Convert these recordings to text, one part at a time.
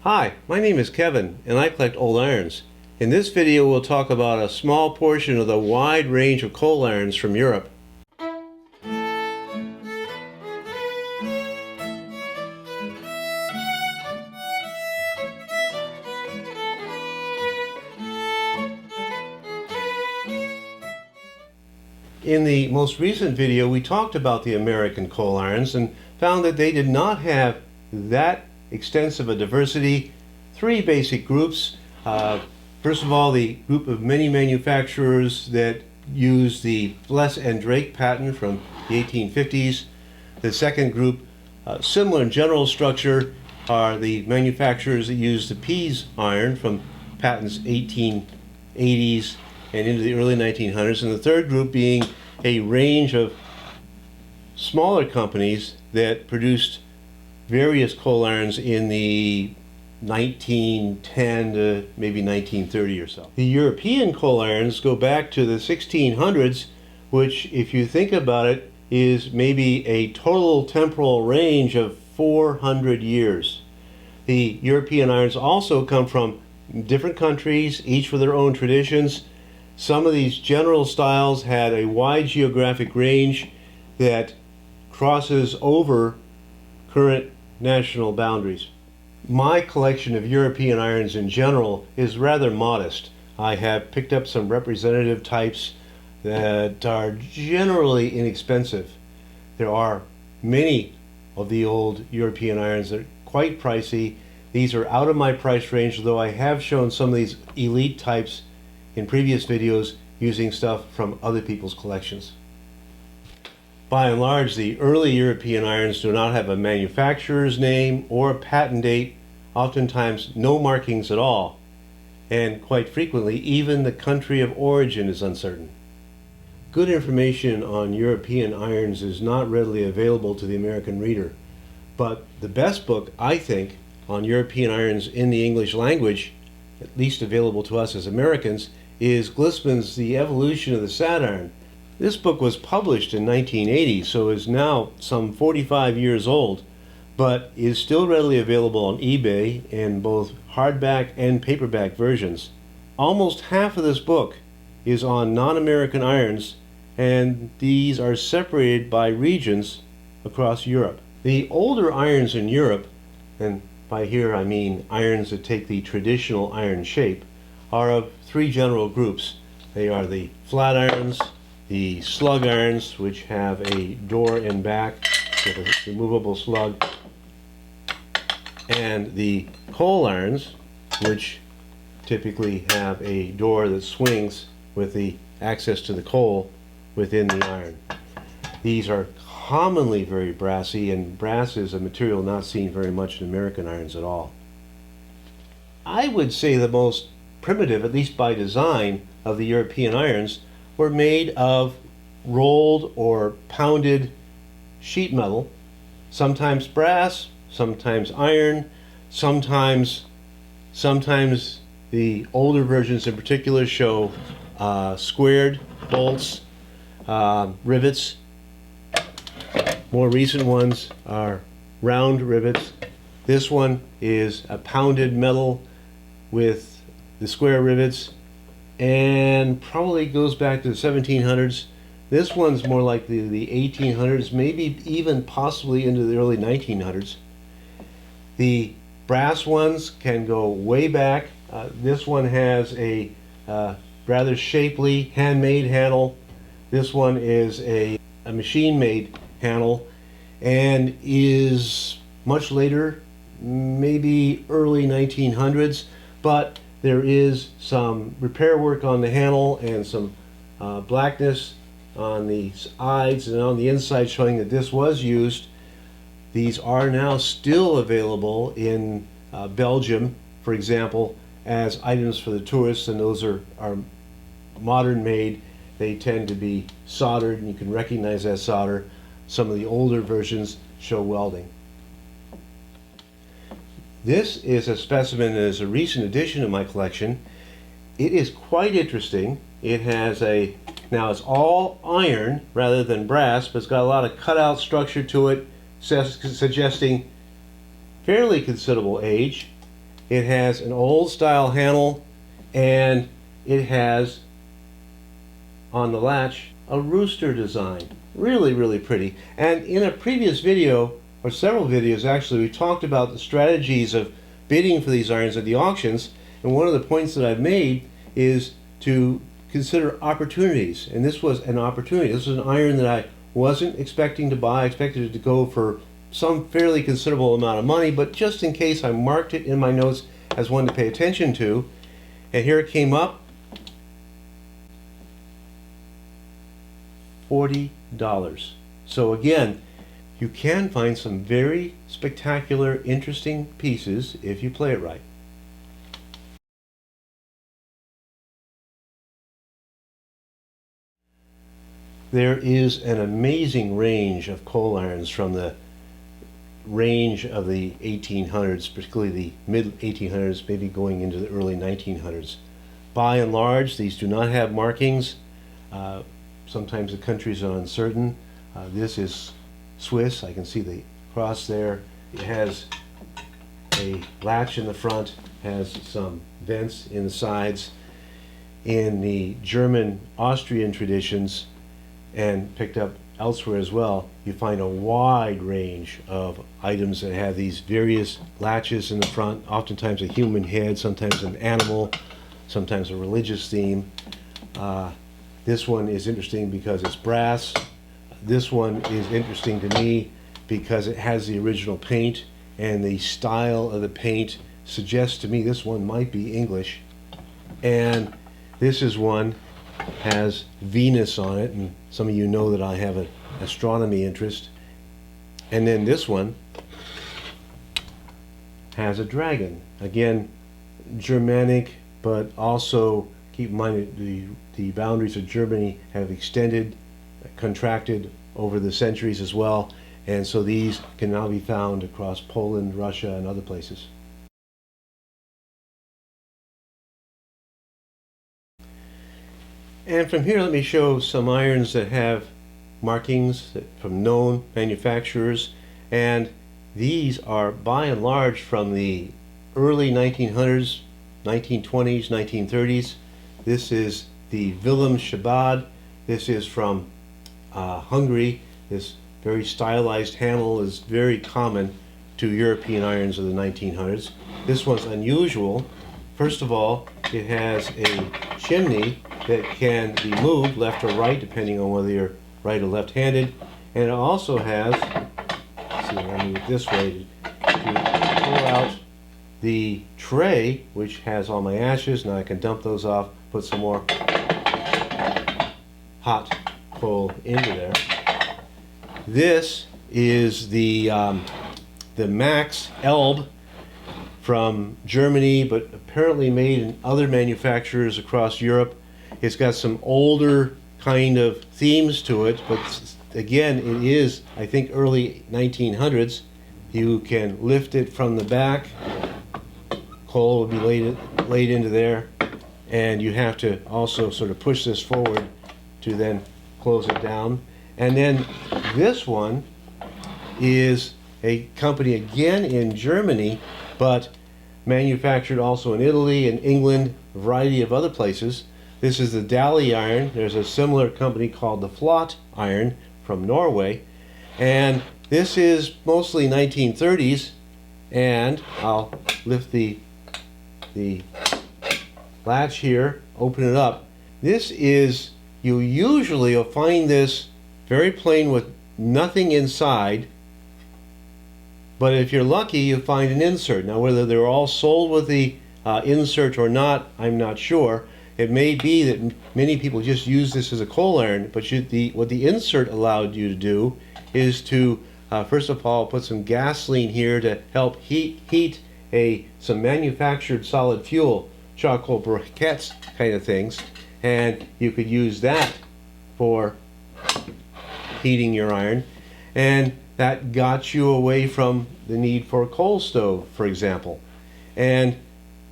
Hi, my name is Kevin and I collect old irons. In this video we'll talk about a small portion of the wide range of coal irons from Europe. In the most recent video we talked about the American coal irons and found that they did not have that extensive a diversity. Three basic groups. First of all, the group of many manufacturers that use the Bless and Drake patent from the 1850s. The second group, similar in general structure, are the manufacturers that use the Pease iron from patents 1880s and into the early 1900s. And the third group being a range of smaller companies that produced various coal irons in the 1910 to maybe 1930 or so. The European coal irons go back to the 1600s, which, if you think about it, is maybe a total temporal range of 400 years. The European irons also come from different countries, each with their own traditions. Some of these general styles had a wide geographic range that crosses over current national boundaries. My collection of European irons in general is rather modest. I have picked up some representative types that are generally inexpensive. There are many of the old European irons that are quite pricey. These are out of my price range, though I have shown some of these elite types in previous videos using stuff from other people's collections. By and large, the early European irons do not have a manufacturer's name or a patent date, oftentimes no markings at all, and quite frequently even the country of origin is uncertain. Good information on European irons is not readily available to the American reader, but the best book, I think, on European irons in the English language, at least available to us as Americans, is Glissman's The Evolution of the Satiron. This book was published in 1980, so is now some 45 years old, but is still readily available on eBay in both hardback and paperback versions. Almost half of this book is on non-American irons, and these are separated by regions across Europe. The older irons in Europe, and by here I mean irons that take the traditional iron shape, are of three general groups. They are the flat irons, the slug irons, which have a door and back with a removable slug, and the coal irons, which typically have a door that swings with the access to the coal within the iron. These are commonly very brassy, and brass is a material not seen very much in American irons at all. I would say the most primitive, at least by design, of the European irons were made of rolled or pounded sheet metal, sometimes brass, sometimes iron, sometimes the older versions in particular show squared bolts, rivets. More recent ones are round rivets. This one is a pounded metal with the square rivets, and probably goes back to the 1700s. This one's more like the 1800s, maybe even possibly into the early 1900s. The brass ones can go way back. This one has a rather shapely handmade handle. This one is a machine-made handle and is much later, maybe early 1900s, but there is some repair work on the handle and some blackness on the sides and on the inside showing that this was used. These are now still available in Belgium, for example, as items for the tourists, and those are modern made. They tend to be soldered, and you can recognize that solder. Some of the older versions show welding. This is a specimen that is a recent addition to my collection. It is quite interesting. It has now it's all iron rather than brass, but it's got a lot of cutout structure to it, suggesting fairly considerable age. It has an old style handle, and it has on the latch a rooster design. Really, really pretty. And in a previous video, or several videos actually, we talked about the strategies of bidding for these irons at the auctions, and one of the points that I've made is to consider opportunities, and this was an opportunity. This was an iron that I wasn't expecting to buy. I expected it to go for some fairly considerable amount of money, but just in case, I marked it in my notes as one to pay attention to, and here it came up, $40. So again, you can find some very spectacular, interesting pieces if you play it right. There is an amazing range of coal irons from the range of the 1800s, particularly the mid 1800s, maybe going into the early 1900s. By and large, these do not have markings. Sometimes the countries are uncertain. This is Swiss. I can see the cross there. It has a latch in the front, has some vents in the sides. In the German, Austrian traditions, and picked up elsewhere as well, you find a wide range of items that have these various latches in the front, oftentimes a human head, sometimes an animal, sometimes a religious theme. This one is interesting because it's brass. This one is interesting to me because it has the original paint, and the style of the paint suggests to me this one might be English. And this is one has Venus on it, and some of you know that I have an astronomy interest. And then this one has a dragon. Again, Germanic, but also keep in mind the boundaries of Germany have extended, contracted over the centuries as well, and so these can now be found across Poland, Russia, and other places. And from here, let me show some irons that have markings from known manufacturers, and these are by and large from the early 1900s, 1920s, 1930s. This is the Willem Shabad. This is from Hungary. This very stylized handle is very common to European irons of the 1900s. This one's unusual. First of all, it has a chimney that can be moved left or right depending on whether you're right or left-handed, and it also has, let's see, I'll move it this way to pull out the tray, which has all my ashes. Now I can dump those off, put some more hot coal into there. This is the Max Elb from Germany, but apparently made in other manufacturers across Europe. It's got some older kind of themes to it, but again, it is, I think, early 1900s. You can lift it from the back. Coal will be laid into there, and you have to also sort of push this forward to then close it down. And then this one is a company again in Germany, but manufactured also in Italy and England, a variety of other places. This is the Dali iron. There's a similar company called the Flot iron from Norway, and this is mostly 1930s. And I'll lift the latch here, open it up. This is, you'll find this very plain with nothing inside, but if you're lucky, you find an insert. Now, whether they're all sold with the insert or not, I'm not sure. It may be that many people just use this as a coal iron, but what the insert allowed you to do is to, first of all, put some gasoline here to help heat some manufactured solid fuel, charcoal briquettes kind of things, and you could use that for heating your iron, and that got you away from the need for a coal stove, for example. And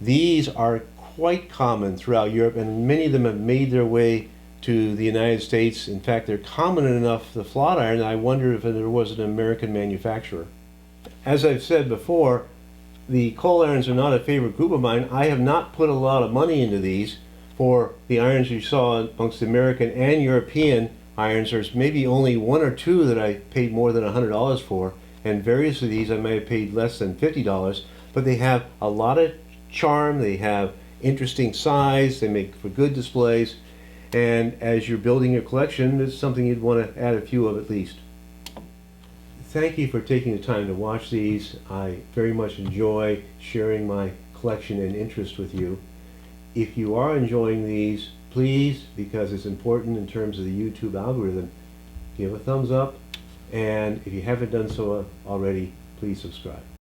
these are quite common throughout Europe, and many of them have made their way to the United States. In fact, they're common enough, the Flot iron, I wonder if there was an American manufacturer. As I've said before, the coal irons are not a favorite group of mine. I have not put a lot of money into these. For the irons you saw amongst the American and European irons, there's maybe only one or two that I paid more than $100 for, and various of these I may have paid less than $50, but they have a lot of charm, they have interesting size, they make for good displays, and as you're building your collection, it's something you'd want to add a few of at least. Thank you for taking the time to watch these. I very much enjoy sharing my collection and interest with you. If you are enjoying these, please, because it's important in terms of the YouTube algorithm, give a thumbs up, and if you haven't done so already, please subscribe.